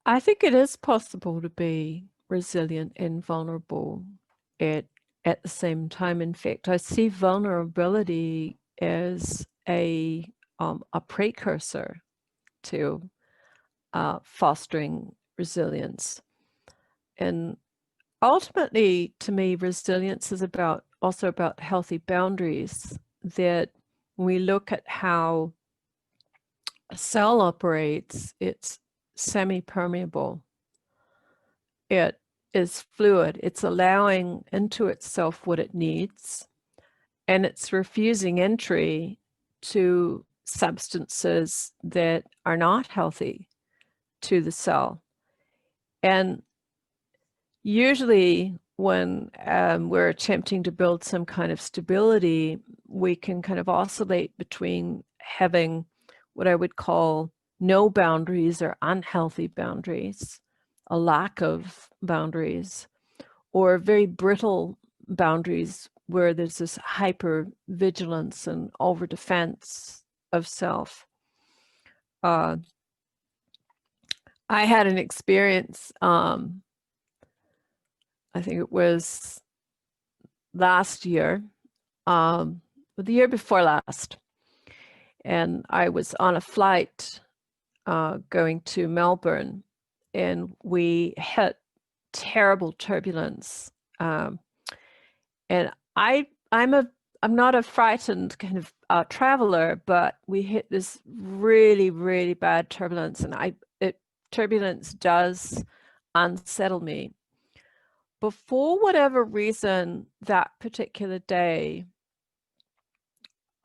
I think it is possible to be resilient and vulnerable at at the same time. In fact, I see vulnerability as a precursor to fostering resilience. And ultimately, to me, resilience is also about healthy boundaries. That when we look at how a cell operates, it's semi-permeable. It is fluid. It's allowing into itself what it needs, and it's refusing entry to substances that are not healthy to the cell. And usually when we're attempting to build some kind of stability, we can kind of oscillate between having what I would call no boundaries or unhealthy boundaries, a lack of boundaries, or very brittle boundaries where there's this hyper vigilance and over defense of self. I had an experience, I think it was last year, the year before last, and I was on a flight going to Melbourne, and we hit terrible turbulence. And I'm not a frightened kind of traveler, but we hit this really, really bad turbulence, and turbulence does unsettle me. But for whatever reason, that particular day,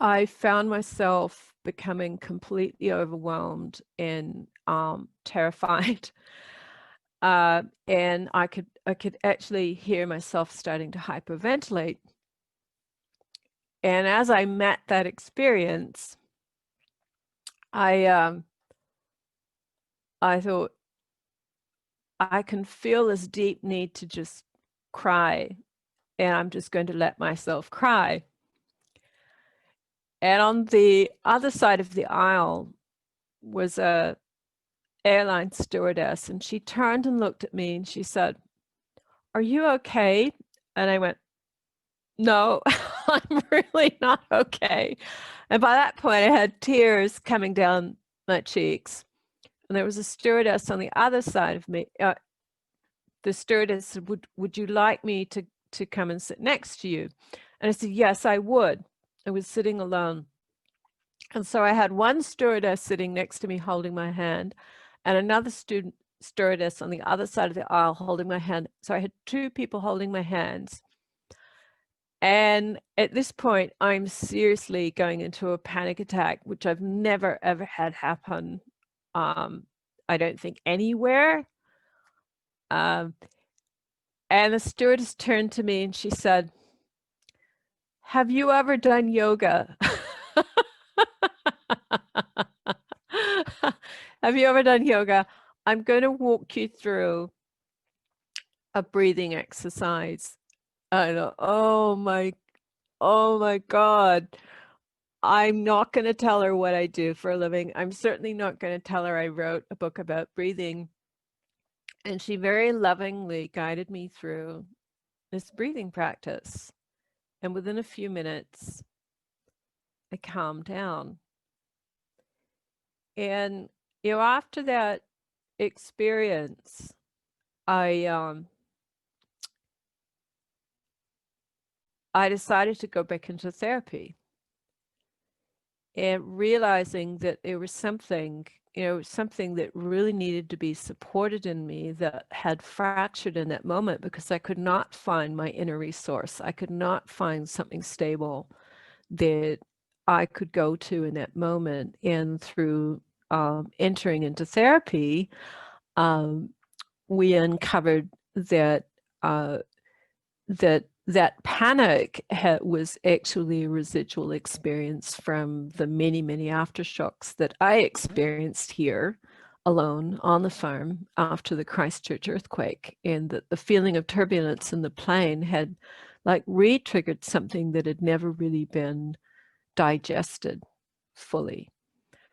I found myself becoming completely overwhelmed and terrified. And I could actually hear myself starting to hyperventilate. And as I met that experience, I thought, I can feel this deep need to just cry, and I'm just going to let myself cry. And on the other side of the aisle was a airline stewardess, and she turned and looked at me and she said, "Are you okay?" And I went, "No, I'm really not okay." And by that point, I had tears coming down my cheeks. And there was a stewardess on the other side of me. The stewardess said, would you like me to come and sit next to you? And I said, yes, I would. I was sitting alone. And so I had one stewardess sitting next to me holding my hand, and another stewardess on the other side of the aisle holding my hand. So I had two people holding my hands. And at this point, I'm seriously going into a panic attack, which I've never, ever had happen. I don't think anywhere. And the stewardess turned to me and she said, "Have you ever done yoga?" Have you ever done yoga? I'm going to walk you through a breathing exercise. I know, oh my God. I'm not going to tell her what I do for a living. I'm certainly not going to tell her I wrote a book about breathing. And she very lovingly guided me through this breathing practice. And within a few minutes, I calmed down. And, after that experience, I decided to go back into therapy, and realizing that there was something, something that really needed to be supported in me that had fractured in that moment, because I could not find my inner resource. I could not find something stable that I could go to in that moment. And through entering into therapy, we uncovered that that panic was actually a residual experience from the many, many aftershocks that I experienced here alone on the farm after the Christchurch earthquake, and that the feeling of turbulence in the plane had like re-triggered something that had never really been digested fully.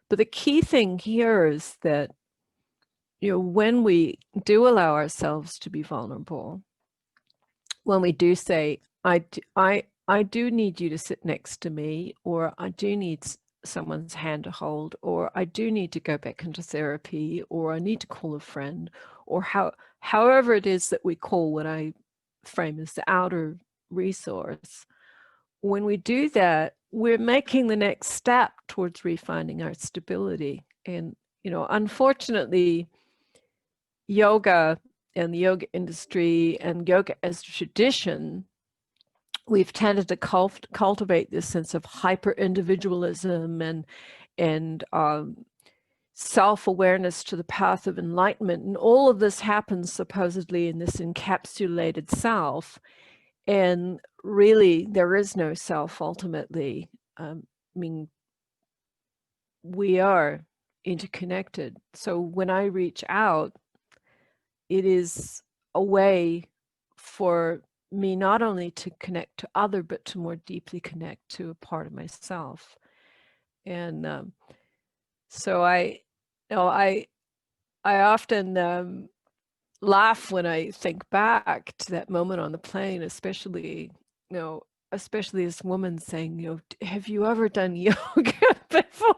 But the key thing here is that, when we do allow ourselves to be vulnerable, when we do say, I do need you to sit next to me, or I do need someone's hand to hold, or I do need to go back into therapy, or I need to call a friend, or however it is that we call what I frame as the outer resource. When we do that, we're making the next step towards refinding our stability. And, unfortunately, yoga and the yoga industry and yoga as a tradition, we've tended to cultivate this sense of hyper individualism and self-awareness to the path of enlightenment. And all of this happens supposedly in this encapsulated self. And really, there is no self ultimately. I mean, we are interconnected. So when I reach out, it is a way for me not only to connect to other, but to more deeply connect to a part of myself. And so I often laugh when I think back to that moment on the plane, especially this woman saying, have you ever done yoga before?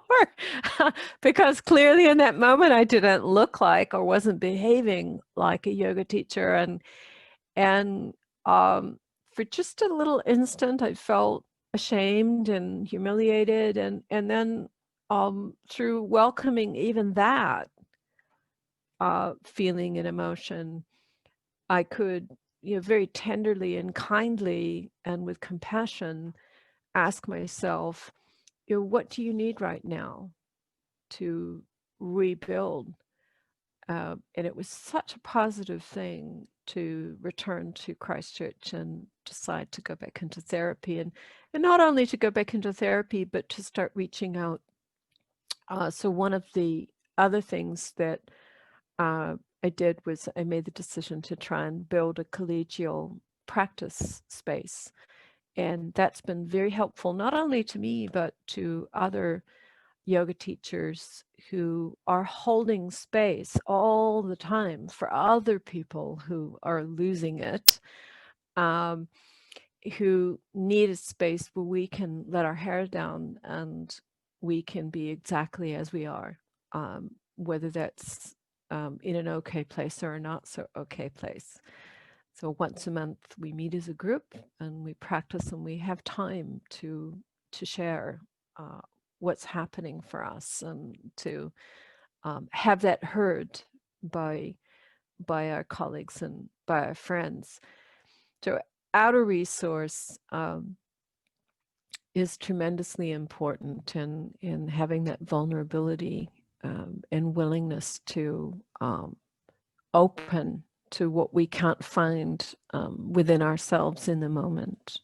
Because clearly in that moment I didn't look like or wasn't behaving like a yoga teacher. And for just a little instant, I felt ashamed and humiliated. And then through welcoming even that feeling and emotion, I could, very tenderly and kindly and with compassion ask myself, what do you need right now to rebuild? And it was such a positive thing to return to Christchurch and decide to go back into therapy, and not only to go back into therapy, but to start reaching out. So one of the other things that I did was I made the decision to try and build a collegial practice space. And that's been very helpful, not only to me, but to other yoga teachers who are holding space all the time for other people who are losing it, who need a space where we can let our hair down and we can be exactly as we are, whether that's in an okay place or a not so okay place. So once a month we meet as a group and we practice, and we have time to share what's happening for us, and to have that heard by our colleagues and by our friends. So outer resource is tremendously important in having that vulnerability and willingness to open to what we can't find within ourselves in the moment.